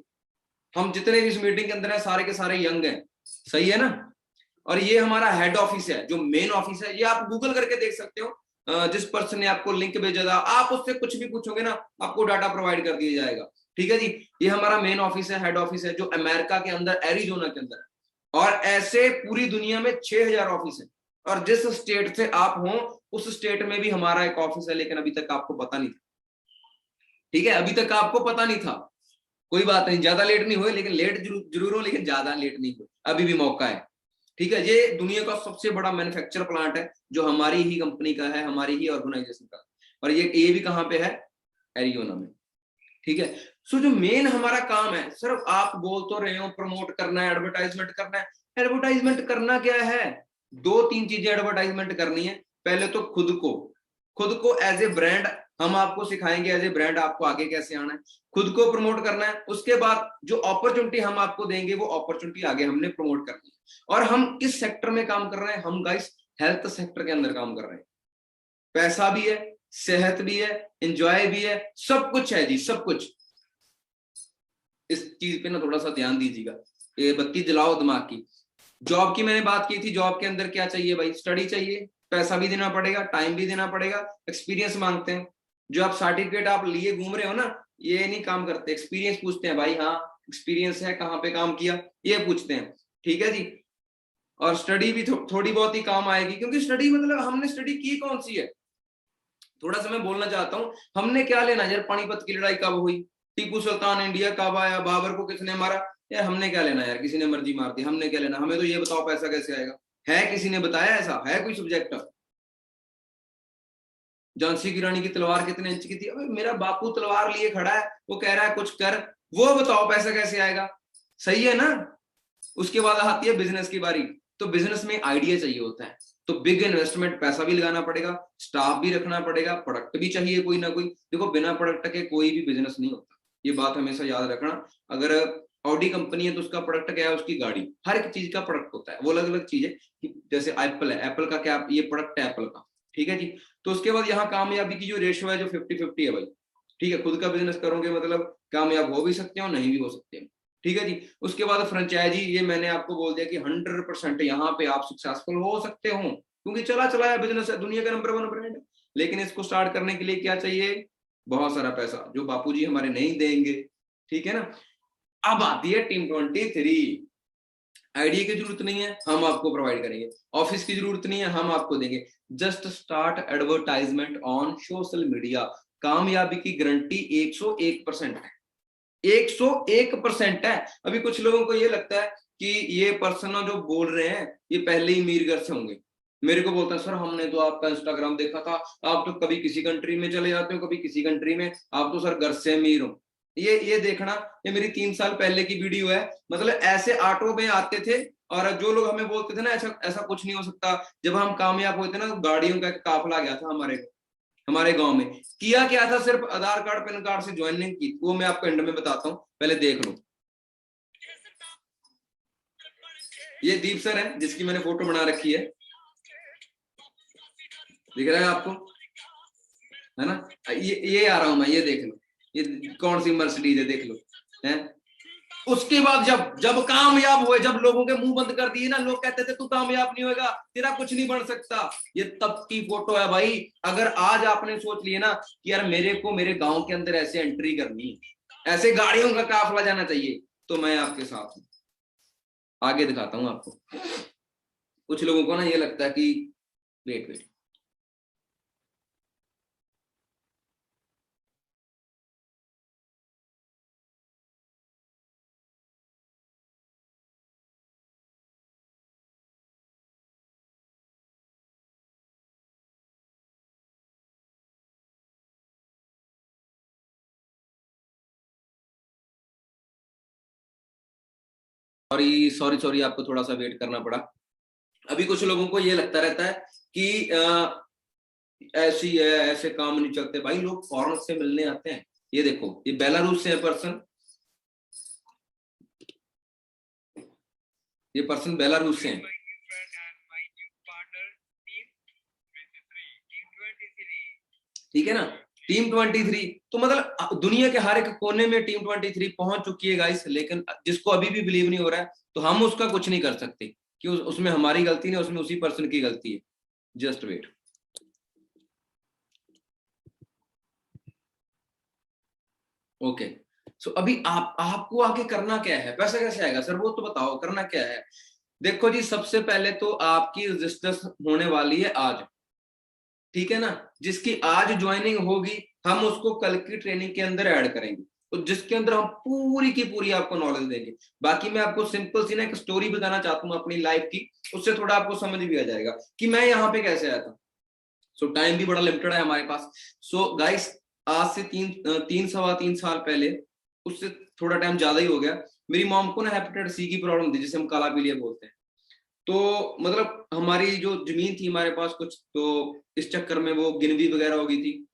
हम जितने भी इस मीटिंग के अंदर है सारे के सारे यंग हैं, सही है ना। और ये हमारा हेड ऑफिस है, जो मेन ऑफिस है, ये आप गूगल करके देख सकते हो। जिस पर्सन ने आपको लिंक भेजा था, आप उससे कुछ भी पूछोगे ना, आपको डाटा प्रोवाइड कर दिया जाएगा, ठीक है जी। ये हमारा मेन ऑफिस है, हेड ऑफिस है, जो अमेरिका के अंदर एरिजोना के अंदर है। और ऐसे पूरी दुनिया में 6000 ऑफिस है, और जिस स्टेट से आप हो उस स्टेट में भी हमारा एक ऑफिस है, लेकिन अभी तक आपको पता नहीं था, ठीक है, अभी तक आपको पता नहीं था। कोई बात नहीं, ज्यादा लेट नहीं हुए, लेकिन लेट जरूर हो, लेकिन ज्यादा लेट नहीं हुए, अभी भी मौका है, ठीक है। ये दुनिया का सबसे बड़ा मैन्युफैक्चर प्लांट है, जो हमारी ही कंपनी का है, हमारी ही ऑर्गेनाइजेशन का। और ये भी कहाँ पे है, एरिजोना में, ठीक है। सो जो मेन हमारा काम है, सिर्फ आप बोल तो रहे हो प्रमोट करना है, एडवर्टाइजमेंट करना है। एडवर्टाइजमेंट करना क्या है, 2-3 चीजें एडवर्टाइजमेंट करनी है। पहले तो खुद को एज ए ब्रांड हम आपको सिखाएंगे, एज ए ब्रांड आपको आगे कैसे आना है, खुद को प्रमोट करना है। उसके बाद जो अपॉर्चुनिटी हम आपको देंगे, वो अपॉर्चुनिटी आगे हमने प्रमोट करनी है। और हम किस सेक्टर में काम कर रहे हैं, हम गाइस हेल्थ सेक्टर के अंदर काम कर रहे हैं। पैसा भी है, सेहत भी है, एंजॉय भी है, सब कुछ है जी, सब कुछ। इस चीज पे ना थोड़ा सा ध्यान दीजिएगा, ये बत्ती जलाओ दिमाग की। जॉब की मैंने बात की थी, जॉब के अंदर क्या चाहिए भाई, स्टडी चाहिए, पैसा भी देना पड़ेगा, टाइम भी देना पड़ेगा, एक्सपीरियंस मांगते हैं। जो आप सर्टिफिकेट आप लिए घूम रहे हो ना, ये नहीं काम करते, एक्सपीरियंस पूछते हैं भाई, हाँ एक्सपीरियंस है, कहाँ पे काम किया, ये पूछते हैं, ठीक है जी। और स्टडी भी थोड़ी बहुत ही काम आएगी, क्योंकि स्टडी मतलब हमने स्टडी की कौन सी है। थोड़ा सा मैं बोलना चाहता हूँ, हमने क्या लेना यार, पानीपत की लड़ाई कब हुई, टीपू सुल्तान इंडिया कब आया, बाबर को किसने मारा, यार हमने क्या लेना यार, किसी ने मर्जी मार दी, हमने क्या लेना। हमें तो ये बताओ पैसा कैसे आएगा, है किसी ने बताया, ऐसा है कोई सब्जेक्ट। झांसी की रानी की तलवार कितने इंच की थी, अबे मेरा बापू तलवार लिए खड़ा है, वो कह रहा है कुछ कर, वो बताओ पैसा कैसे आएगा, सही है ना। उसके बाद आती है बिजनेस की बारी। तो बिजनेस में आइडिया चाहिए होता है, तो बिग इन्वेस्टमेंट, पैसा भी लगाना पड़ेगा, स्टाफ भी रखना पड़ेगा, प्रोडक्ट भी चाहिए कोई ना कोई। देखो बिना प्रोडक्ट के कोई भी बिजनेस नहीं होता, ये बात हमेशा याद रखना। अगर ऑडी कंपनी है तो उसका प्रोडक्ट क्या है, उसकी गाड़ी, हर एक चीज का प्रोडक्ट होता है, वो अलग अलग चीज है कि जैसे एप्पल है, एप्पल का क्या, ये प्रोडक्ट है एप्पल का, ठीक है जी। तो उसके बाद यहाँ कामयाबी की जो रेशियो है, जो 50-50 है भाई, ठीक है। खुद का बिजनेस करोगे मतलब कामयाब हो भी सकते हो, नहीं भी हो सकते हैं, ठीक है जी। उसके बाद फ्रेंचाइजी, ये मैंने आपको बोल दिया कि 100% यहाँ पे आप सक्सेसफुल हो सकते हो, क्योंकि चला चलाया बिजनेस है, दुनिया का नंबर 1 ब्रांड है। लेकिन इसको स्टार्ट करने के लिए क्या चाहिए, बहुत सारा पैसा, जो बापूजी हमारे नहीं देंगे, ठीक है ना। अब आती है टीम 23। आइडिया की जरूरत नहीं है, हम आपको प्रोवाइड करेंगे। ऑफिस की जरूरत नहीं है, हम आपको देंगे। Just start advertisement on social media. कामयाबी की गारंटी 101% है, 101% है। अभी कुछ लोगों को ये लगता है कि ये पर्सन जो बोल रहे हैं ये पहले ही मीर घर से होंगे। मेरे को बोलता है सर हमने तो आपका इंस्टाग्राम देखा था, आप तो कभी किसी कंट्री में चले जाते हो, कभी किसी कंट्री में, आप तो सर घर से अमीर हो। ये देखना, ये मेरी 3 साल पहले की वीडियो है। मतलब ऐसे ऑटो में आते थे, और जो लोग हमें बोलते थे ना ऐसा ऐसा कुछ नहीं हो सकता, जब हम कामयाब हुए थे ना, तो गाड़ियों का एक काफिला गया था हमारे गांव में। किया क्या था, सिर्फ आधार कार्ड पैन कार्ड से ज्वाइनिंग की, वो मैं आपको एंड में बताता हूँ, पहले देख लो। ये दीप सर है, जिसकी मैंने फोटो बना रखी है, दिख रहा है आपको, है ना। ये आ रहा हूं मैं, ये देख लो, ये कौन सी मर्सिडीज है, देख लो, है। उसके बाद जब कामयाब हुए, जब लोगों के मुंह बंद कर दिए ना, लोग कहते थे तू कामयाब नहीं होगा, तेरा कुछ नहीं बन सकता, ये तब की फोटो है भाई। अगर आज आपने सोच लिया ना कि यार मेरे को मेरे गांव के अंदर ऐसे एंट्री करनी, ऐसे गाड़ियों का काफिला जाना चाहिए, तो मैं आपके साथ हूं। आगे दिखाता हूं आपको। कुछ लोगों को ना ये लगता है कि wait wait, sorry sorry sorry, आपको थोड़ा सा वेट करना पड़ा। अभी कुछ लोगों को ये लगता रहता है कि ऐसी है, ऐसे काम नहीं चलते भाई, लोग फॉरेन से मिलने आते हैं। ये देखो, ये बेलारूस से है पर्सन, ये पर्सन बेलारूस से है। ठीक है ना, टीम 23। तो मतलब दुनिया के हर एक कोने में टीम 23 पहुंच चुकी है गाइस, लेकिन जिसको अभी भी बिलीव नहीं हो रहा है तो हम उसका कुछ नहीं कर सकते कि उसमें हमारी गलती नहीं, उसमें उसी पर्सन की गलती है। Just wait. ओके, सो अभी आपको आगे करना क्या है, पैसा कैसे आएगा सर वो तो बताओ, करना क्या है। देखो जी, सबसे पहले तो आपकी रजिस्टर्स होने वाली है आज, ठीक है ना। जिसकी आज ज्वाइनिंग होगी हम उसको कल की ट्रेनिंग के अंदर ऐड करेंगे, तो जिसके अंदर हम पूरी की पूरी आपको नॉलेज देंगे। बाकी मैं आपको सिंपल सी ना एक स्टोरी बताना चाहता हूँ अपनी लाइफ की, उससे थोड़ा आपको समझ भी आ जाएगा कि मैं यहाँ पे कैसे आया था। सो टाइम भी बड़ा लिमिटेड है हमारे पास। सो गाइस, आज से तीन सवा 3 साल पहले, उससे थोड़ा टाइम ज्यादा ही हो गया, मेरी मॉम को ना हेपेटाइटिस सी की प्रॉब्लम थी, जिसे हम काला पीलिया बोलते हैं। तो मतलब हमारी जो जमीन थी हमारे पास कुछ, तो इस चक्कर में वो गिनवी वगैरह हो गई थी।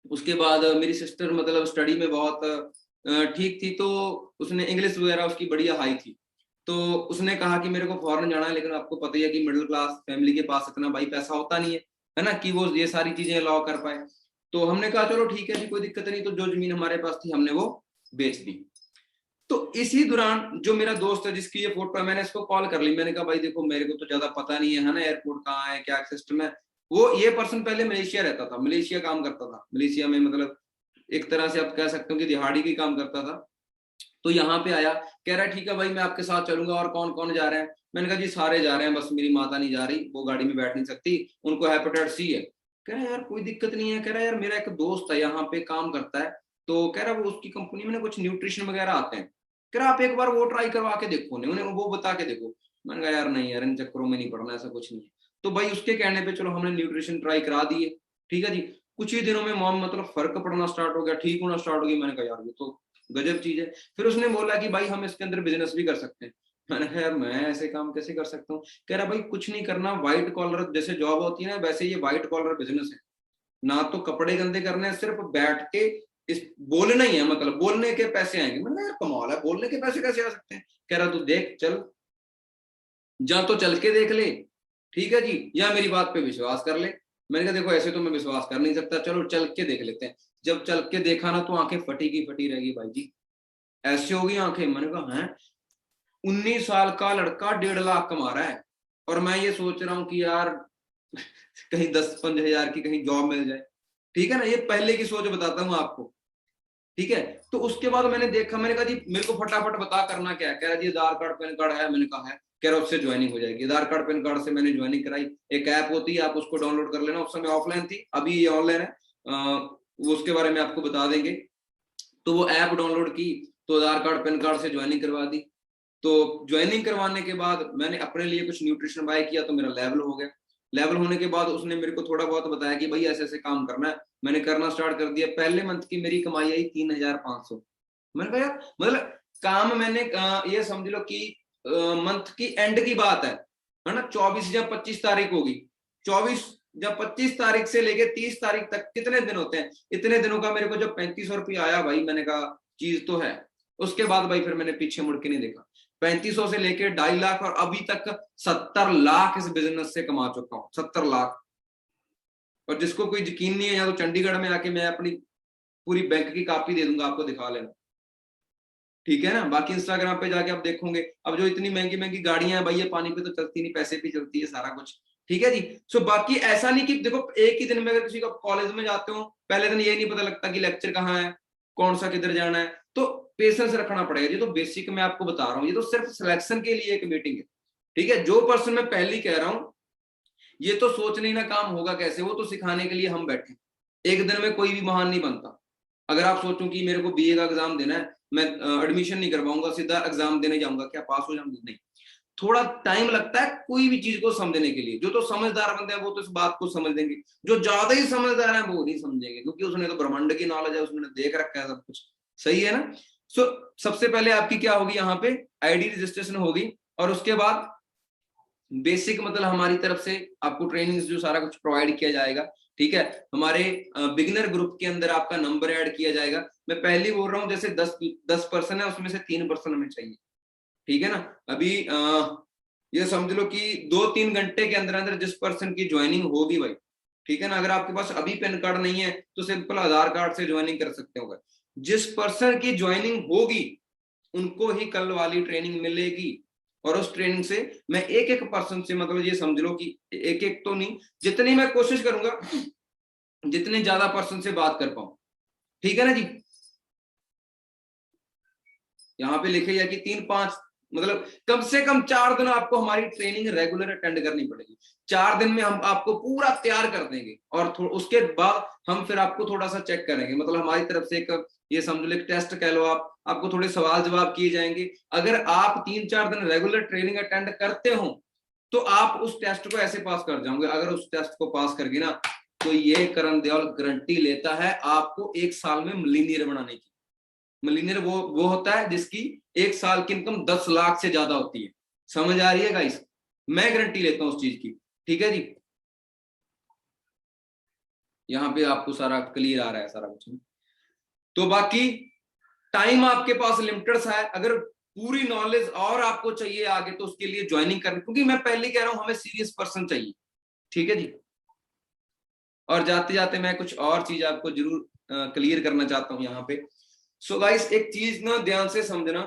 उसके बाद मेरी सिस्टर मतलब स्टडी में बहुत ठीक थी, तो उसने इंग्लिश वगैरह उसकी बढ़िया हाई थी। तो उसने कहा कि मेरे को फॉरेन जाना है, लेकिन आपको पता ही है कि मिडिल क्लास फैमिली के पास इतना भाई पैसा होता नहीं है ना, कि वो ये सारी चीजें अलाउ कर पाए। तो हमने कहा चलो ठीक है जी, कोई दिक्कत नहीं। तो जो जमीन हमारे पास थी हमने वो बेच दी। तो इसी दौरान जो मेरा दोस्त है जिसकी ये फोटो है, मैंने इसको कॉल कर ली। मैंने कहा भाई देखो, मेरे को तो ज्यादा पता नहीं है ना, एयरपोर्ट कहाँ है, क्या सिस्टम है। वो ये पर्सन पहले मलेशिया रहता था, मलेशिया काम करता था, मलेशिया में मतलब एक तरह से आप कह सकते हो कि दिहाड़ी की काम करता था। तो यहाँ पे आया, कह रहा है ठीक है भाई मैं आपके साथ चलूंगा, और कौन कौन जा रहे हैं। मैंने कहा जी सारे जा रहे हैं, बस मेरी माता नहीं जा रही, वो गाड़ी में बैठ नहीं सकती, उनको हेपेटाइटिस सी है। कह रहा है यार कोई दिक्कत नहीं है। कह रहा है यार मेरा एक दोस्त है यहाँ पे काम करता है, तो कह रहा है वो उसकी कंपनी में ना कुछ न्यूट्रिशन वगैरह आते हैं, कह रहा आप एक बार वो ट्राई करवा के देखो, उन्हें वो बता के देखो। मैंने कहा यार नहीं यार, इन चक्करों में नहीं पड़ना, ऐसा कुछ नहीं है। तो भाई उसके कहने पे चलो हमने न्यूट्रिशन ट्राई करा दिए, ठीक है जी। कुछ ही दिनों में मॉम मतलब फर्क पड़ना स्टार्ट हो गया, ठीक होना स्टार्ट हो गई। मैंने कहा यार ये तो गजब चीज है। फिर उसने बोला कि भाई हम इसके अंदर बिजनेस भी कर सकते हैं। मैंने कहा यार मैं ऐसे काम कैसे कर सकता हूँ। कह रहा भाई कुछ नहीं करना, व्हाइट कॉलर जैसे जॉब होती है ना, वैसे ये व्हाइट कॉलर बिजनेस है ना, तो कपड़े गंदे करने हैं, सिर्फ बैठ के इस बोलना ही है, मतलब बोलने के पैसे आएंगे। मैंने यार कमाल है, बोलने के पैसे कैसे आ सकते हैं। कह रहा तू देख चल, जा तो चल के देख ले, ठीक है जी, या मेरी बात पे विश्वास कर ले। मैंने कहा देखो ऐसे तो मैं विश्वास कर नहीं सकता, चलो चल के देख लेते हैं। जब चल के देखा ना, तो आंखें फटी की फटी रहेगी भाई जी, ऐसे होगी आंखें। मैंने कहा है 19 साल का लड़का 1.5 लाख कमा रहा है, और मैं ये सोच रहा हूँ कि यार कहीं 10-15 हजार की कहीं जॉब मिल जाए, ठीक है ना। ये पहले की सोच बताता हूँ आपको, ठीक है। तो उसके बाद मैंने देखा, मैंने कहा जी मेरे को फटाफट बता करना क्या है। कह रहा जी आधार कार्ड पैन कार्ड है। मैंने कहा है। कह रहा उससे ज्वाइनिंग हो जाएगी। आधार कार्ड पैन कार्ड से मैंने ज्वाइनिंग कराई। एक ऐप होती है, आप उसको डाउनलोड कर लेना। उस समय ऑफलाइन थी, अभी ये ऑनलाइन है, वो उसके बारे में आपको बता देंगे। तो वो ऐप डाउनलोड की, तो आधार कार्ड पैन कार्ड से ज्वाइनिंग करवा दी। तो ज्वाइनिंग करवाने के बाद मैंने अपने लिए कुछ न्यूट्रिशन बाय किया, तो मेरा लेवल हो गया। लेवल होने के बाद उसने मेरे को थोड़ा बहुत बताया कि भाई ऐसे ऐसे काम करना है। मैंने करना स्टार्ट कर दिया। पहले मंथ की मेरी कमाई आई 3,500। मैंने कहा यार मतलब काम मैंने ये समझ लो कि मंथ की एंड की बात है ना, 24 या 25 तारीख होगी। 24 या 25 तारीख से लेके 30 तारीख तक कितने दिन होते हैं, इतने दिनों का मेरे को जब 3500 रुपया आया भाई, मैंने कहा चीज तो है। उसके बाद भाई फिर मैंने पीछे मुड़ के नहीं देखा। 3500 से लेके 2.5 लाख, और अभी तक 70 लाख इस बिजनेस से कमा चुका हूँ, 70 लाख। और जिसको कोई यकीन नहीं है, या तो चंडीगढ़ में आके मैं अपनी पूरी बैंक की कॉपी दे दूंगा, आपको दिखा लेना, ठीक है ना। बाकी इंस्टाग्राम पे जाके आप देखोगे, अब जो इतनी महंगी महंगी गाड़ियां हैं भाई, ये पानी पे तो चलती नहीं, पैसे पे चलती है सारा कुछ, ठीक है जी। सो बाकी ऐसा नहीं कि देखो एक ही दिन में अगर किसी का कॉलेज में जाते हो, पहले दिन ये नहीं पता लगता कि लेक्चर कहाँ है, कौन सा किधर जाना है, तो पेशेंस रखना पड़ेगा। ये तो बेसिक मैं आपको बता रहा हूँ, ये तो सिर्फ सिलेक्शन के लिए एक मीटिंग है, ठीक है। जो पर्सन मैं पहले कह रहा हूँ, ये तो सोच नहीं ना काम होगा कैसे, वो तो सिखाने के लिए हम बैठे। एक दिन में कोई भी महान नहीं बनता। अगर आप सोचो कि मेरे को बीए का एग्जाम देना है, मैं एडमिशन नहीं करवाऊंगा, सीधा एग्जाम देने जाऊंगा, क्या पास हो जाऊंगा? नहीं, थोड़ा टाइम लगता है कोई भी चीज को समझने के लिए। जो तो समझदार बंदे हैं वो तो इस बात को समझ लेंगे, जो ज्यादा ही समझदार है वो नहीं समझेंगे, क्योंकि उसने तो ब्रह्मांड की नॉलेज है, उसने देख रखा है सब कुछ, सही है ना। सो सबसे पहले आपकी क्या होगी, यहाँ पे आईडी रजिस्ट्रेशन होगी, और उसके बाद बेसिक मतलब हमारी तरफ से आपको ट्रेनिंग जो सारा कुछ प्रोवाइड किया जाएगा, ठीक है। हमारे बिगिनर ग्रुप के अंदर आपका नंबर ऐड किया जाएगा। मैं पहले ही बोल रहा हूँ, जैसे 10 पर्सन है, उसमें से 3 पर्सन हमें चाहिए, ठीक है ना। अभी ये समझ लो कि 2-3 घंटे के अंदर अंदर जिस पर्सन की ज्वाइनिंग होगी भाई, ठीक है ना। अगर आपके पास अभी पैन कार्ड नहीं है तो सिंपल आधार कार्ड से ज्वाइनिंग कर सकते हो। जिस पर्सन की ज्वाइनिंग होगी उनको ही कल वाली ट्रेनिंग मिलेगी, और उस ट्रेनिंग से मैं एक एक पर्सन से, मतलब ये समझ लो कि एक एक तो नहीं, जितनी मैं कोशिश करूंगा जितने ज्यादा पर्सन से बात कर पाऊं, ठीक है ना जी। यहाँ पे लिखे है कि 3-5 मतलब कम से कम 4 दिन आपको हमारी ट्रेनिंग रेगुलर अटेंड करनी पड़ेगी। 4 दिन में हम आपको पूरा तैयार कर देंगे, और उसके बाद हम फिर आपको थोड़ा सा चेक करेंगे, मतलब हमारी तरफ से एक ये समझ लो एक टेस्ट कह लो आप, आपको थोड़े सवाल जवाब किए जाएंगे। अगर आप 3-4 दिन रेगुलर ट्रेनिंग अटेंड करते हो तो आप उस टेस्ट को ऐसे पास कर जाओगे। अगर उस टेस्ट को पास कर गए ना तो ये करण देओल गारंटी लेता है आपको 1 साल में मिलीनियर बनाने की। मिलीनियर वो होता है जिसकी 1 साल की इनकम 10 लाख से ज्यादा होती है। समझ आ रही है गाइस? मैं गारंटी लेता हूं उस चीज की, ठीक है जी। यहाँ पे आपको सारा क्लियर आ रहा है सारा कुछ। तो बाकी टाइम आपके पास लिमिटेड सा है। अगर पूरी नॉलेज और आपको चाहिए आगे तो उसके लिए ज्वाइनिंग करनी, क्योंकि मैं पहले कह रहा हूं हमें सीरियस पर्सन चाहिए, ठीक है जी। और जाते जाते मैं कुछ और चीज आपको जरूर क्लियर करना चाहता हूं यहाँ पे। सो गाइस एक चीज ना ध्यान से समझना,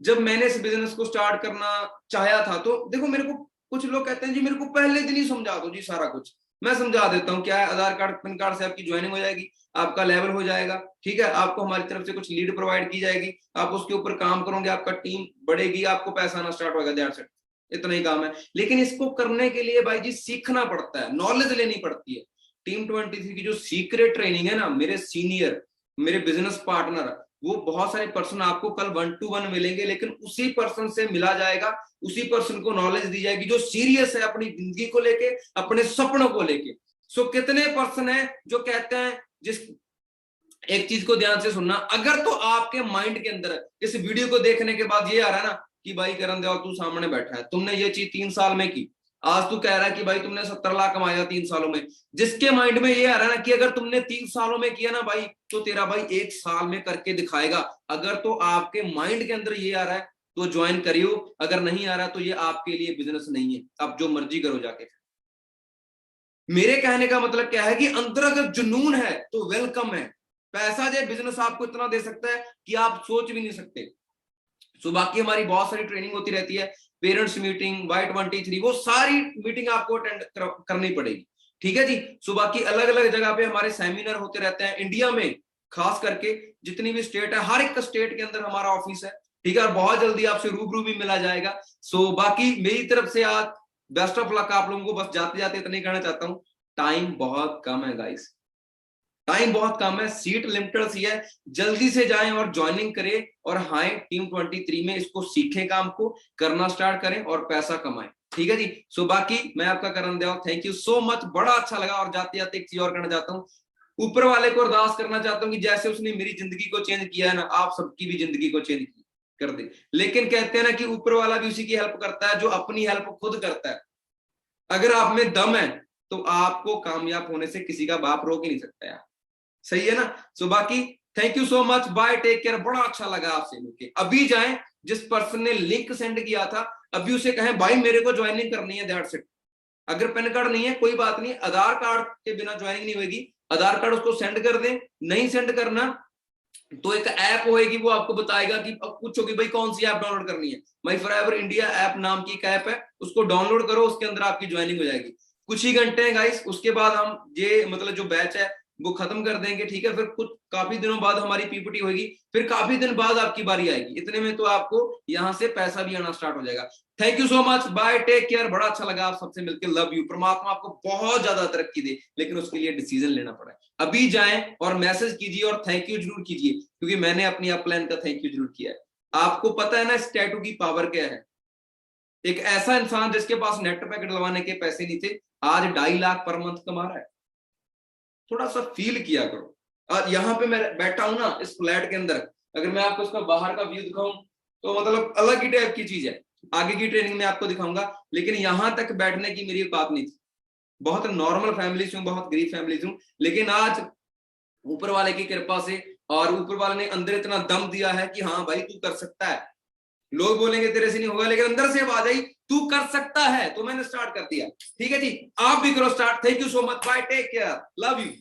जब मैंने इस बिजनेस को स्टार्ट करना चाहा था तो देखो मेरे को कुछ लोग कहते हैं जी मेरे को पहले दिन ही समझा दो जी सारा कुछ। मैं समझा देता हूँ क्या है, आधार कार्ड पैन कार्ड से आपकी ज्वाइनिंग हो जाएगी, आपका लेवल हो जाएगा, ठीक है। आपको हमारी तरफ से कुछ लीड प्रोवाइड की जाएगी, आप उसके ऊपर काम करोगे, आपका टीम बढ़ेगी, आपको पैसा आना स्टार्ट होगा, दैट्स इट। इतना ही काम है। लेकिन इसको करने के लिए भाई जी सीखना पड़ता है, नॉलेज लेनी पड़ती है। टीम 23 की जो सीक्रेट ट्रेनिंग है ना, मेरे सीनियर, मेरे बिजनेस पार्टनर, वो बहुत सारे पर्सन आपको कल 1-to-1 मिलेंगे, लेकिन उसी पर्सन से मिला जाएगा, उसी पर्सन को नॉलेज दी जाएगी जो सीरियस है अपनी जिंदगी को लेके, अपने सपनों को लेके। सो कितने पर्सन है जो कहते हैं, जिस एक चीज को ध्यान से सुनना, अगर तो आपके माइंड के अंदर इस वीडियो को देखने के बाद ये आ रहा है ना कि भाई करण देओल तू सामने बैठा है, तुमने ये चीज 3 साल में की, आज तू कह रहा है कि भाई तुमने 70 लाख कमाया 3 सालों में, जिसके माइंड में ये आ रहा है ना कि अगर तुमने 3 सालों में किया ना भाई तो तेरा भाई 1 साल में करके दिखाएगा, अगर तो आपके माइंड के अंदर ये आ रहा है तो ज्वाइन करियो, अगर नहीं आ रहा तो ये आपके लिए बिजनेस नहीं है, आप जो मर्जी करो जाके। मेरे कहने का मतलब क्या है कि अंदर अगर जुनून है तो वेलकम है। पैसा जो बिजनेस आपको इतना दे सकता है कि आप सोच भी नहीं सकते। सो बाकी हमारी बहुत सारी ट्रेनिंग होती रहती है, पेरेंट्स मीटिंग, Y23, वो सारी मीटिंग आपको अटेंड करनी पड़ेगी, ठीक है जी। सो बाकी अलग अलग जगह पे हमारे सेमिनार होते रहते हैं इंडिया में, खास करके जितनी भी स्टेट है, हर एक स्टेट के अंदर हमारा ऑफिस है, ठीक है। और बहुत जल्दी आपसे रूबरू भी मिला जाएगा। सो बाकी मेरी तरफ से आज बेस्ट ऑफ लक आप लोगों को। बस जाते जाते इतना ही कहना चाहता हूँ, टाइम बहुत कम है गाइस, टाइम बहुत कम है, सीट लिमिटेड सी है, जल्दी से जाएं और ज्वाइनिंग करें, और हाई टीम 23 में इसको सीखें, काम को करना स्टार्ट करें और पैसा कमाएं, ठीक है जी। सो बाकी मैं आपका Karan Deol, thank you so much, बड़ा अच्छा लगा। और जाते जाते एक चीज और करना चाहता हूँ, ऊपर वाले को अरदास करना चाहता हूँ कि जैसे उसने मेरी जिंदगी को चेंज किया है ना, आप सबकी भी जिंदगी को चेंज कर दे। लेकिन कहते हैं ना कि ऊपर वाला भी उसी की हेल्प करता है जो अपनी हेल्प खुद करता है। अगर आप में दम है तो आपको कामयाब होने से किसी का बाप रोक ही नहीं सकता यार, सही है ना। सो बाकी thank you so much, bye, take care. बड़ा अच्छा लगा आपसे मिलके। अभी जाएं, जिस पर्सन ने लिंक सेंड किया था अभी उसे कहें भाई मेरे को ज्वाइनिंग करनी है, दैट्स इट। अगर पैन कार्ड नहीं है कोई बात नहीं, आधार कार्ड के बिना ज्वाइनिंग नहीं होगी, आधार कार्ड उसको सेंड कर दें। नहीं सेंड करना तो एक ऐप होएगी, वो आपको बताएगा कि अब पूछो कि भाई कौन सी ऐप डाउनलोड करनी है, माई फॉरएवर इंडिया ऐप नाम की एक ऐप है, उसको डाउनलोड करो, उसके अंदर आपकी ज्वाइनिंग हो जाएगी। कुछ ही घंटे हैं गाइस, उसके बाद हम ये मतलब जो बैच है वो खत्म कर देंगे, ठीक है। फिर कुछ काफी दिनों बाद हमारी पीपीटी होगी, फिर काफी दिन बाद आपकी बारी आएगी, इतने में तो आपको यहाँ से पैसा भी आना स्टार्ट हो जाएगा। Thank you so much, bye, take care. बड़ा अच्छा लगा आप सबसे मिलकर, लव यू। परमात्मा आपको बहुत ज्यादा तरक्की दे, लेकिन उसके लिए डिसीजन लेना पड़ा है। अभी जाएं और मैसेज कीजिए और थैंक यू जरूर कीजिए, क्योंकि मैंने अपनी अपलाइन का थैंक यू जरूर किया है। आपको पता है ना इस टैटू की पावर क्या है। एक ऐसा इंसान जिसके पास नेट पैकेट लगवाने के पैसे नहीं थे, आज 2.5 लाख पर मंथ कमा रहा है। थोड़ा सा फील किया करो। और यहाँ पे मैं बैठा हूं ना इस फ्लैट के अंदर, अगर मैं आपको इसका बाहर का व्यू दिखाऊं तो मतलब अलग ही टाइप की चीज है। आगे की ट्रेनिंग में आपको दिखाऊंगा, लेकिन यहां तक बैठने की मेरी बात नहीं थी। बहुत नॉर्मल फैमिली से हूँ, बहुत गरीब फैमिली से हूँ, लेकिन आज ऊपर वाले की कृपा से और ऊपर वाले ने अंदर इतना दम दिया है कि हाँ भाई तू कर सकता है। लोग बोलेंगे तेरे से नहीं होगा, लेकिन अंदर से आवाज आई तू कर सकता है, तो मैंने स्टार्ट कर दिया। ठीक है जी, आप भी करो start. Thank you so much, bye, take care, love you.